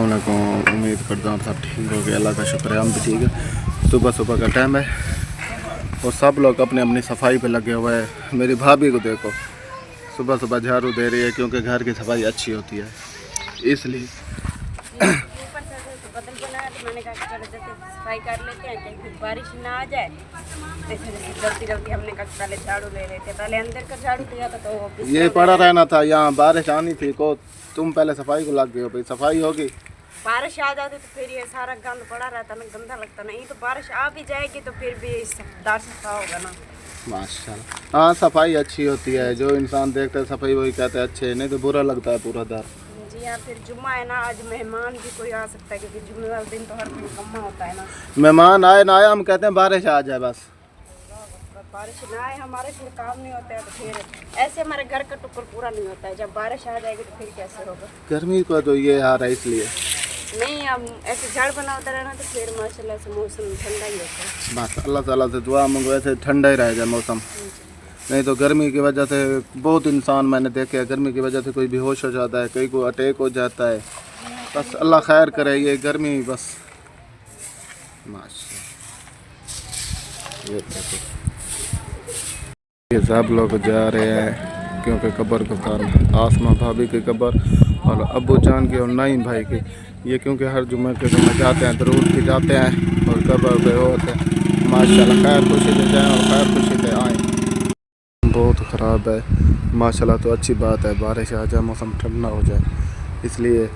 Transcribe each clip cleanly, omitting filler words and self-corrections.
वालेकुम। उम्मीद करता हूँ सब ठीक हो गया। अल्लाह का शुक्र है हम भी ठीक है। सुबह सुबह का टाइम है और सब लोग अपनी अपनी सफाई पे लगे हुए हैं। मेरी भाभी को देखो सुबह सुबह झाड़ू दे रही है क्योंकि घर की सफाई अच्छी होती है इसलिए। सफाई कर लेते हैं कहीं बारिश ना आ जाए तो जल्दी जल्दी हमने कहा पहले झाड़ू ले लेते। पहले अंदर का झाड़ू दिया था तो ये पड़ा रहना था, यहाँ बारिश आनी थी को तुम पहले सफाई को लग गए हो। भाई सफाई होगी, बारिश आ जाती तो फिर ये सारा गंद पड़ा रहता ना, गंदा लगता नहीं। तो बारिश आ भी जाएगी तो फिर भी दार सफा होगा ना। माशाल्लाह। हाँ सफाई अच्छी होती है, जो इंसान देखता है सफाई वही कहते हैं अच्छे, नहीं तो बुरा लगता है पूरा दर। जी हाँ, फिर जुम्मा है ना, आज मेहमान भी कोई आ सकता है क्योंकि जुम्मे वाले दिन तो हर कोई कम्मा होता है ना। मेहमान आए ना आए हम कहते हैं बारिश आ जाए बस। बारिश ना आए हमारे फिर काम नहीं होता है तो फिर ऐसे हमारे घर का टुकड़ पूरा नहीं होता है। जब बारिश आ जाएगी तो फिर कैसे होगा। गर्मी का तो ये हाल है इसलिए नहीं, हम ऐसे झाड़ बनाता रहना तो फिर माशाल्लाह से मौसम ठंडा ही होता है। बस अल्लाह ताला से दुआ मांगो ऐसे ठंडा ही रह जाए मौसम। नहीं तो गर्मी की वजह से बहुत इंसान मैंने देखे हैं, गर्मी की वजह से कोई बेहोश हो जाता है, कई को अटैक हो जाता है। बस अल्लाह खैर करे, ये गर्मी बस माशा। ये सब लोग जा रहे हैं क्योंकि कब्र के कारण आसमा भाभी की कब्र और अबू जान की और नईम भाई की, ये क्योंकि हर जुम्मे के जुम्मे जाते हैं दरूद की जाते हैं और कब्र पे होते हैं। माशाल्लाह खैर खुशी से जाएँ और खैर खुशी से आएँ। बहुत ख़राब है माशाल्लाह, तो अच्छी बात है बारिश आ जाए मौसम ठंडा हो जाए। इसलिए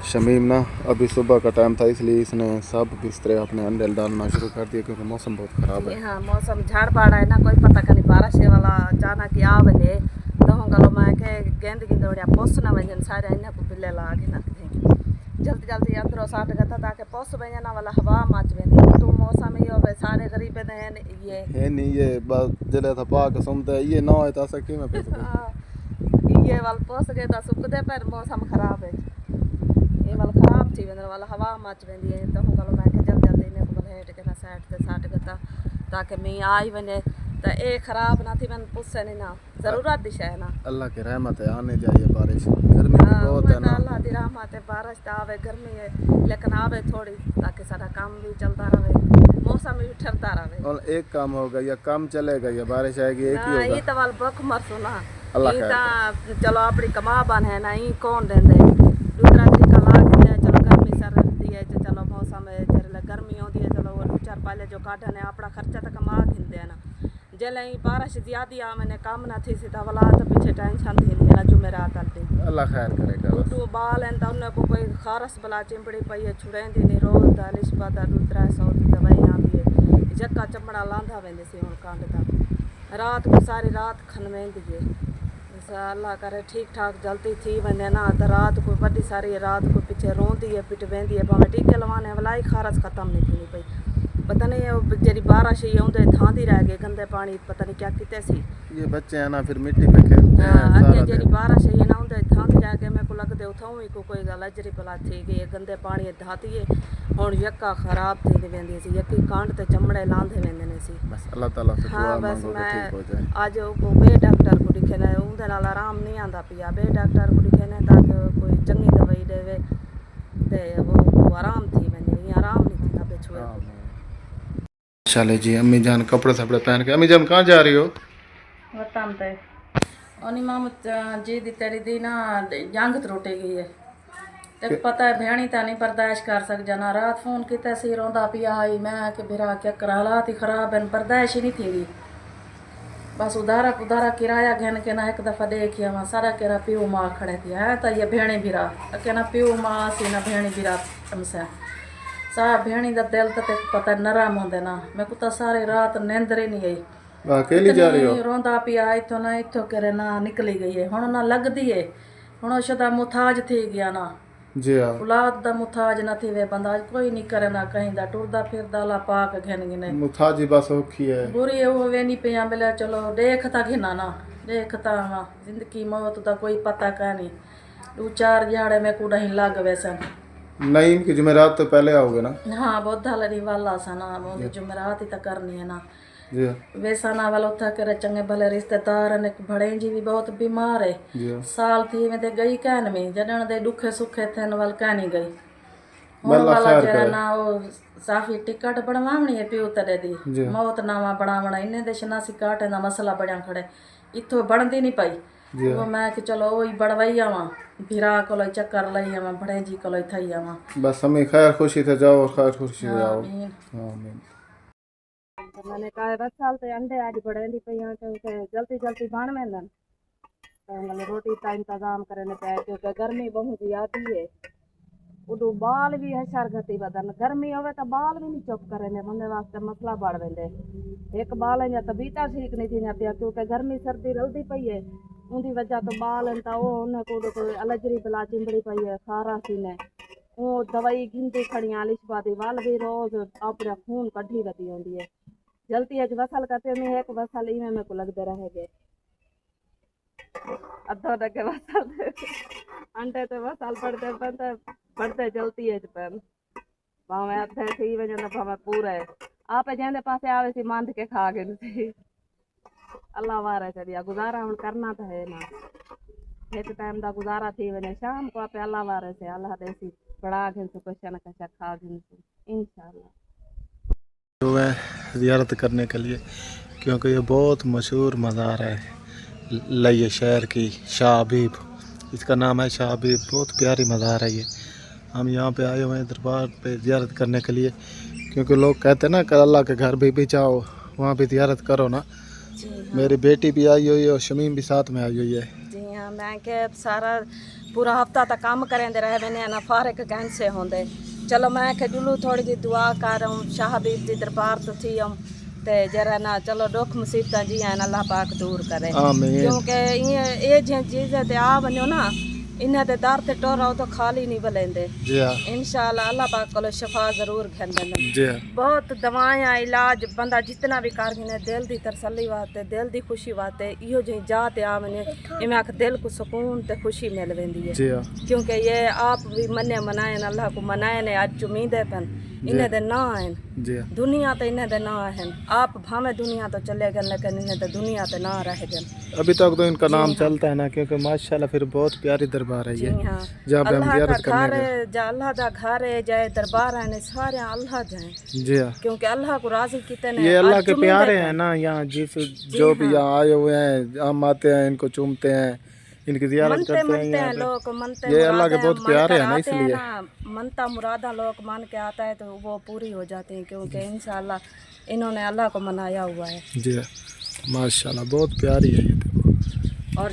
शमीम ना अभी सुबह का टाइम था इसलिए इसने सब बिस्तरे अपने अंदर डालना शुरू कर दिए क्योंकि मौसम बहुत ख़राब है। हाँ, मौसम झाड़ पाड़ा है ना, कोई पता नहीं बारिश वाला जाना कि आ वजे तो गलो मैं के गेंद की दौड़िया पोस ना वजन सारे इन्हें को बिल्ले ला के ना जल्दी जल्दी अंदरों साट गता ताकि पोस वजना वाला हवा मच वेंदी तो मौसम ही होवे सारे गरीब हैं ये है नहीं ये बस जले था पाक सुनते ये ना है तो सकी में ये वाल पोस गए तो सुकदे पर मौसम खराब है। ये वाल खराब थी वेंदर वाला हवा मच वेंदी है तो गलो मैं के जल्दी जल्दी इन्हें को हेट के ना साइड ते साट गता ताकि मैं आई वने तो ए खराब ना थी, मैंने पूछे नहीं ना जरूरत दिशा है ना। अल्लाह की रहमत है, आने चाहिए बारिश। गर्मी बहुत है ना, अल्लाह की रहमत है, बारिश तो आवे गर्मी है लेकिन आवे थोड़ी ताकि सारा काम भी चलता रहे, मौसम भी ठहरता रहे। और एक काम होगा या काम चलेगा या बारिश आएगी एक ही होगा। ये तो वाल बक मर सुना अल्लाह चलो अपनी कमा बन है ना, ये कौन देंदे दूसरा तरीका ला के चलो गर्मी सर रहती है जो चलो मौसम है जल्द गर्मी होती है चलो वो चार पहले जो काटने अपना खर्चा तो कमा खिंदे है ना। जल बारिश ज्यादा आ मैंने काम ना थी सीधा वाला तो पीछे टेंशन थी ना जुमेरात आती अल्लाह खैर करेगा। तो बाल हैं तो उन्हें को कोई खारस बला चिंपड़ी पई है छुड़ेंदी नहीं रोज दालिश पाता 200-300 की दवाई आती है जक्का चमड़ा लांधा वेंदे सी हुन कांड दा रात को सारी रात खनवेंदी है। अल्लाह करे ठीक ठाक जल्दी थी वने ना तो रात को बड़ी सारी रात को पीछे रोंदी है पिट वेंदी है भावे टीके लवाने वाला ही खारस खत्म नहीं थी पई। पता नहीं जी बारिश ही आउंदे थांदी रह गए गंदे पानी पता नहीं क्या किते सी ये बच्चे है ना फिर मिट्टी पे खेलते हैं। अगे जी बारिश ही ना आउंदे थांदी रह गए मेरे को लगदे उठाऊं ही कोई गल अजरी भला थी गई गंदे पानी धाती है हुन यक्का खराब थी वेंदी सी यक्की कांड ते चमड़े लांधे वेंदे ने सी। बस अल्लाह ताला से दुआ मांगो कि ठीक हो जाए। आज को बे डॉक्टर को दिखे ने उंदे नाल आराम नहीं आंदा पिया बे डॉक्टर को दिखे ने ताकि कोई चंगी दवाई देवे ते वो आराम थी वेंदी आराम नहीं थी बे छुए। चले जी अम्मी जान कपड़े सपड़े पहन के। अम्मी जान कहाँ जा रही हो? बताम ते ओनी माम जी दी तेरी दी ना जंग त्रुटी गई है ते पता है भैणी ता नहीं बर्दाश्त कर सक जाना। रात फोन किते सी रोंदा पिया आई मैं कि बिरा क्या कर हालात ही खराब है बर्दाश्त ही नहीं थी। बस उधारा किराया घन के ना एक दफ़ा देखिया वहाँ सारा केरा प्यू माँ खड़े थी है तो ये भेणी बिरा के ना प्यू माँ सी ना भेणी बिरा हमसे सारा भेणी दा दिल तो पता नरम होंदे ना मैं को तो सारी रात नींदर ही नहीं गई। अकेली जा रही हो? रोंदा पिया इथों ना इथों करे ना निकली गई है हुन ना लगदी है हुन शुदा मुथाज थी गया ना जी हाँ औलाद दा मुथाज न थी वे बंदा कोई नहीं करे ना कहीं दा टुरदा फिरदा ला पाक घन गिने मुथाजी बस औखी है बुरी वो वे नहीं पिया बेला चलो देखता घिना ना देखता वा जिंदगी मौत दा कोई पता का नहीं 2-4 झाड़े में को नहीं लग वैसन नहीं कि जुमेरात तो पहले आओगे ना। हाँ बोधा लड़ी वाला सा ना वो जुमेरात ही तो करनी है ना जी वैसा ना वाला उठा करे चंगे भले रिश्तेदार ने भड़ेंजी भी बहुत बीमार है जी साल थी में ते गई कहन में जडन दे दुखे सुखे थे वाल कहनी गई ਹੁਣ बल्ला ਵਾਲਾ खैर ਜਿਹੜਾ करे ਨਾ ਉਹ ਸਾਫੀ ਟਿਕਟ ਬਣਵਾਉਣੀ ਹੈ ਪਿਓ ਤੇਰੇ ਦੀ जी ਮੌਤ ਨਾਵਾ ਬਣਾਵਣਾ ਇਹਨੇ ਦੇ ਸ਼ਨਾਸੀ ਕਾਟੇ ਦਾ ਮਸਲਾ ਬਣਿਆ ਖੜੇ ਇੱਥੋਂ ਬਣਦੀ ਨਹੀਂ ਪਈ जी ਉਹ ਮੈਂ ਕਿ ਚਲੋ ਉਹ ਹੀ ਬੜਵਾਈ ਆਵਾਂ ਵੀਰਾ ਕੋਲ ਚੱਕਰ ਲਈ ਆਵਾਂ ਬੜੇ ਜੀ ਕੋਲ ਇੱਥੇ ਹੀ ਆਵਾਂ बस हमें खैर खुशी से जाओ और खैर खुशी से आओ ਆਮੀਨ। आमीन मैंने कहा बस साल ते अंडे आज बड़े दी पई क्योंकि जल्दी जल्दी बन वेंदन तो रोटी का इंतजाम करने पे क्योंकि गर्मी बहुत ज्यादा है उडू बाल भी है शरगती बदन गर्मी होवे तो बाल भी नहीं चुप करे बंदे वास्ते मसला बढ़ वेंदे एक बाल है या तबीयत ठीक नहीं थी पिया क्योंकि गर्मी सर्दी रलदी पई है उनकी वजह तो बाल हैं तो उन्हें कोई अलजरी बला चिंबड़ी पई है खारा सीने वो दवाई गिनती खड़ियां लिशबा दी वाल भी रोज अपने खून कढ़ी वती होंदी है जल्दी अज वसल करते में एक वसल इवें में को लगते रहेगे अद्धो लगे वसल अंडे तो वसल पड़ते जल्दी है पर भावे अद्धे थी वजन भावे पूरा है आप जेंदे पासे आवे सी मांद के खा गए सी अल्लाह वारे चलिया गुजारा हुन करना तो है ना एक टाइम दा गुजारा थी वने शाम को आप अल्लाह वारे से अल्लाह देसी बड़ा घिन से कुछ न कुछ खा घिन से इंशाल्लाह जो है ज़ियारत करने के लिए क्योंकि ये बहुत मशहूर मज़ार है लये शहर की शाह हबीब इसका नाम है शाह हबीब बहुत प्यारी मज़ार है ये हम यहाँ पे आए हुए हैं दरबार पे ज़ियारत करने के लिए क्योंकि लोग कहते हैं ना कि अल्लाह के घर भी जाओ वहाँ भी ज़ियारत करो ना जी हाँ। मेरी बेटी भी आई हुई है और शमीम भी साथ में आई हुई है जी हाँ मैं के सारा पूरा हफ्ता तक काम करेंदे रहे मैंने ना फारिग कहन से होंदे चलो मैं के जुलू थोड़ी जी दुआ कर शाह हबीब दी दरबार तो थी हम ते जरा ना चलो दुख मुसीबत जी हैं अल्लाह पाक दूर करे आमीन क्योंकि ये जी चीज़ें ते आ वनो ना इन्हें ते दर ते टोरो तो खाली नहीं बलेंदे जी हाँ इंशाल्लाह अल्लाह पाक को शफा जरूर खेंदे जी हाँ बहुत दवाएं इलाज बंदा जितना भी कर गिने दिल की तसल्ली वास्ते दिल की खुशी वास्ते इहो जी जात आ वने इवें आख दिल को सुकून ते खुशी मिल वेंदी है जी हाँ क्योंकि ये आप भी मने मनाए अल्लाह को मनाए ने अज उम्मीदें पन इन्हें दे ना हैं जी हाँ दुनिया तो इन्हें दे ना हैं आप भावे दुनिया तो चले गए लेकिन इन्हें तो दुनिया तो ना रह गए अभी तक तो इनका नाम चलता है ना क्योंकि माशाल्लाह फिर बहुत प्यारी दरबार है जी ये हाँ जहाँ पे हम अल्लाह का ज़ियारत करने घर गए है जा अल्लाह का घर है जाए दरबार है सारे अल्लाह जाए जी हाँ क्योंकि अल्लाह को राजी कितने ये अल्लाह आज के उम्मीदें प्यारे पन। हैं ना यहाँ जिस जो भी यहाँ आए हुए हैं हम आते हैं इनको चूमते हैं इनकी ज़ियारत मनते करते हैं मनते हैं यहाँ पे लोग मनते ये अल्लाह के मुरादें बहुत मन प्यारे कर हैं ना आते हैं इसलिए ना मनता मुरादा लोग मान के आता है तो वो पूरी हो जाती हैं क्योंकि इंशाल्लाह इन्होंने अल्लाह को मनाया हुआ है जी हाँ माशाल्लाह बहुत प्यारी है ये देखो और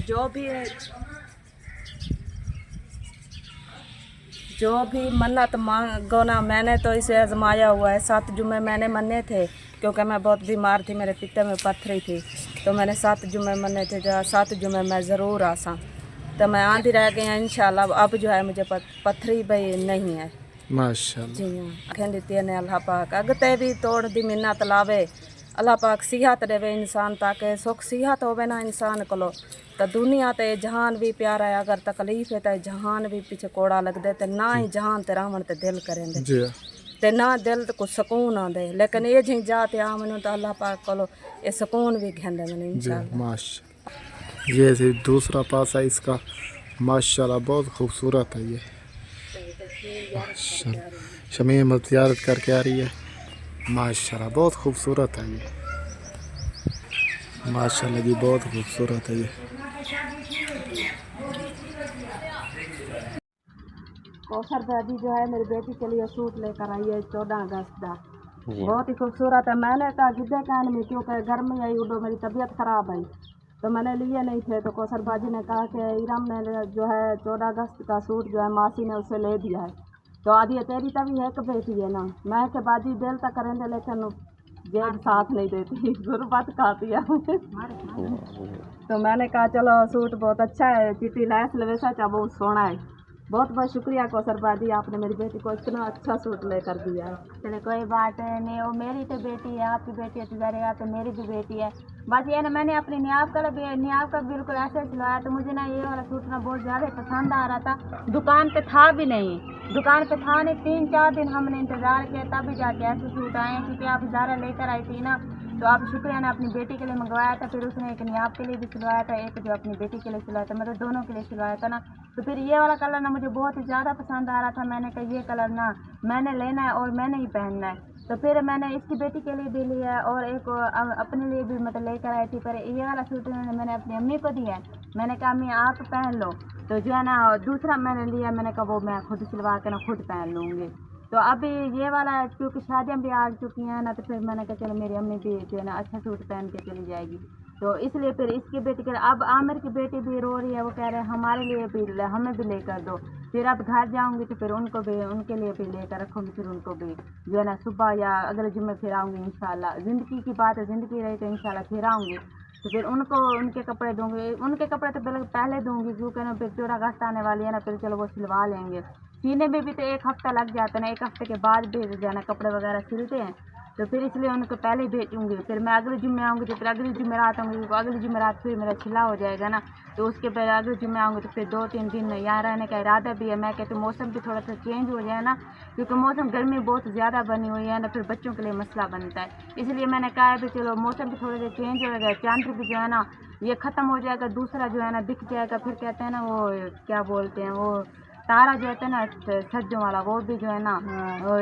जो भी मन्नत मांगो ना मैंने तो इसे आजमाया हुआ है 7 जुमे मैंने मन्ने थे क्योंकि मैं बहुत बीमार थी मेरे पित्ते में पत्थरी थी तो मैंने 7 जुमे मन्ने थे जो 7 जुमे मैं ज़रूर आसा तो मैं आंधी रह गई हैं इंशाल्लाह अब जो है मुझे पत्थरी भाई नहीं है माशाल्लाह जी हाँ आखें दी ने अल्लाह पाक अगते भी तोड़ दी मिन्नत लावे अल्लाह पाक सिहत देवे इंसान ताकि सुख सिहत होवे ना इंसान को तो दुनिया ते जहान भी प्यारा है अगर तकलीफ है तो जहान भी पीछे कोड़ा लगदे ते ना ही जहान ते रावण ते दिल करेंदे जी हाँ ते ना दिल को सुकून आंदे लेकिन ये जी जाते आ मैनू तो अल्लाह पाक को ये सुकून भी घेंदे मैंने जी इंशाल्लाह माशा ये से दूसरा पास है इसका माशाल्लाह बहुत खूबसूरत है ये माशाल्लाह शमीम ज़ियारत करके आ रही है माशाल्लाह बहुत खूबसूरत है ये माशाल्लाह जी बहुत खूबसूरत है ये कौसर दादी जो है मेरी बेटी के लिए सूट लेकर आई है 14 अगस्त का बहुत ही खूबसूरत है मैंने कहा गिद्दे कान में क्योंकि गर्मी आई उधर मेरी तबीयत ख़राब आई तो मैंने लिए नहीं थे तो कौसर बाजी ने कहा कि इरम ने जो है 14 अगस्त का सूट जो है मासी ने उसे ले दिया है तो आदि तेरी तभी है कि बेटी है ना मैं के बाजी दिल तक करेंगे लेकिन जेब साथ नहीं देती गुरबत खाती है तो मैंने कहा चलो सूट बहुत अच्छा है चिट्टी लैस लवेसा चा बहुत सोना है बहुत बहुत शुक्रिया कौसर बाजी आपने मेरी बेटी को इतना अच्छा सूट लेकर दिया है चले कोई बात नहीं वो मेरी तो बेटी है आपकी बेटी है तुम्हारे तो मेरी भी बेटी है बस ये ना मैंने अपनी नियाब का बिल्कुल ऐसे सिलवाया तो मुझे ना ये वाला सूट ना बहुत ज़्यादा पसंद आ रहा था दुकान पे था भी नहीं दुकान पे था नहीं 3-4 दिन हमने इंतज़ार किया तभी जाके ऐसे सूट आए क्योंकि आप ज़्यादा लेकर आई थी ना तो अब शुक्रिया ने अपनी बेटी के लिए मंगवाया था, फिर उसने एक नियाब के लिए भी सिलवाया था, एक जो अपनी बेटी के लिए सिलवाया था, मतलब दोनों के लिए सिलवाया था ना। तो फिर ये वाला कलर ना मुझे बहुत ही ज़्यादा पसंद आ रहा था। मैंने कहा ये कलर ना मैंने लेना है और मैंने ही पहनना है। तो फिर मैंने इसकी बेटी के लिए भी लिया और एक अपने लिए भी मतलब लेकर आई थी। पर ये वाला सूट मैंने अपनी अम्मी को दिया है। मैंने कहा अम्मी आप पहन लो। तो जो है ना दूसरा मैंने लिया, मैंने कहा वो मैं खुद सिलवा के ना खुद पहन लूँगी। तो अभी ये वाला क्योंकि शादियाँ भी आ चुकी हैं ना, तो फिर मैंने कहा चलो मेरी अम्मी भी जो है ना अच्छा सूट पहन के चली जाएगी। तो इसलिए फिर इसकी बेटी के अब आमिर की बेटी भी रो रही है, वो कह रहे हैं हमारे लिए भी हमें भी लेकर दो। फिर अब घर जाऊंगी तो फिर उनको भी उनके लिए भी लेकर रखूँगी, फिर उनको भी जो है ना सुबह या अगले जुम्मे फिर आऊँगी इंशाल्लाह। ज़िंदगी की बात है, ज़िंदगी रही तो इंशाल्लाह फिर आऊँगी। तो फिर उनको उनके कपड़े दूँगी, उनके कपड़े तो पहले दूँगी क्योंकि ना फिर 14 अगस्त आने वाली है ना, फिर चलो वो सिलवा लेंगे। सीने में भी तो 1 हफ्ता लग जाता है ना, 1 हफ्ते के बाद भेज जाना कपड़े वगैरह सिलते हैं। तो फिर इसलिए उनको पहले भेजूँगी। फिर मैं अगले जुम्मे आऊँगी तो फिर अगले जुमेरात आऊँगी, अगले जुमेरात फिर मेरा सिला हो जाएगा ना। तो उसके बाद अगले जुम्मे आऊँगी तो फिर 2-3 दिन यहाँ रहने का इरादा भी है। मैं कहती हूँ मौसम भी थोड़ा सा चेंज हो जाए ना, क्योंकि मौसम गर्मी बहुत ज़्यादा बनी हुई है ना, फिर बच्चों के लिए मसला बनता है। इसलिए मैंने कहा है भी चलो मौसम भी थोड़ा सा चेंज हो गया, चंद्र भी जो है ना ये ख़त्म हो जाएगा, दूसरा जो है ना दिख जाएगा। फिर कहते हैं ना वो क्या बोलते हैं वो तारा जो होता है ना सज्जों वाला, वो भी जो है ना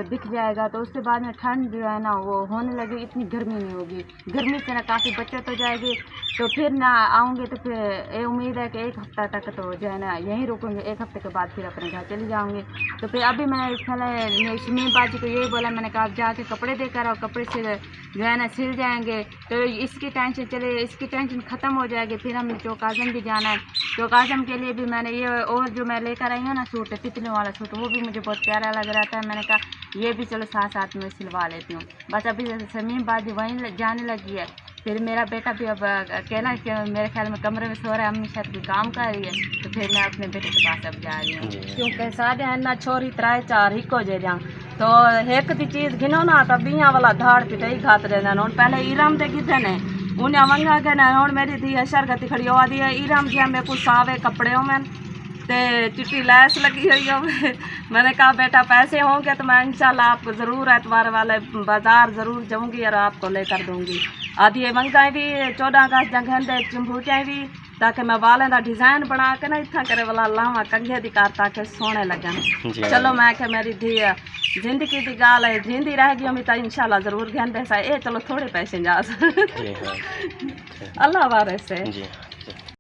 दिख जाएगा। तो उसके बाद में ठंड जो है ना वो होने लगी, इतनी गर्मी नहीं होगी। गर्मी से ना काफ़ी बचत हो जाएगी। तो फिर ना आऊँगी तो फिर ये उम्मीद है कि 1 हफ्ता तक तो जो है ना यहीं रुकूँगी, 1 हफ्ते के बाद फिर अपने घर चली जाऊँगी। तो फिर अभी मैंने शमीम बाजी को यही बोला, मैंने कहा आप जाके कपड़े देकर आओ, कपड़े से जो है ना सिल जाएंगे। तो इसकी टेंशन चले, इसकी टेंशन ख़त्म हो जाएगी। फिर हमें चौक आज़म भी जाना है। चौक आज़म के लिए भी मैंने ये और जो मैं लेकर आई हूँ ना सूट, तितलियों वाला सूट, वो भी मुझे बहुत प्यारा लग रहा था। मैंने कहा ये भी चलो साथ साथ में सिलवा लेती हूँ। बस अभी शमीम बाजी वहीं जाने लगी है। फिर मेरा बेटा भी अब अकेला मेरे ख्याल में कमरे में सो रहा है, अम्मी शायद कोई काम कर रही है। तो फिर मैं अपने बेटे के पास अब जा रही हूँ, क्योंकि साढ़े है ना छोरी 3-4 हिको जे जा। तो एक दी चीज़ गिनो ना तो बिया वाला धाड़ पिटाई खाते रहना। पहले ईराम दे गिद्धे ने उन्हें मंगा के ना हूँ मेरी धी अशर गति खड़ी हो दी है। ईराम जी मेरे को सावे कपड़े हो मैं ते चिट्टी लैस लगी हुई हो। मैंने कहा बेटा पैसे होंगे तो मैं इंशाल्लाह आपको ज़रूर एतवार वाले बाज़ार ज़रूर जाऊँगी और आपको लेकर दूँगी। आदि ये मंगाए भी 14 अगस्त जगह दे चंबूटे भी, ताकि मैं वालें का डिज़ाइन बना के ना इतना करे वाला लावा कंघे दी कार ताकि सोने लगन। चलो मैं क्या मेरी धी जिंदगी की गाल है, जिंदी रह गई हमें तो इंशाल्लाह ज़रूर गहन पैसा ये चलो थोड़े पैसे जा। अल्लाह वारे से।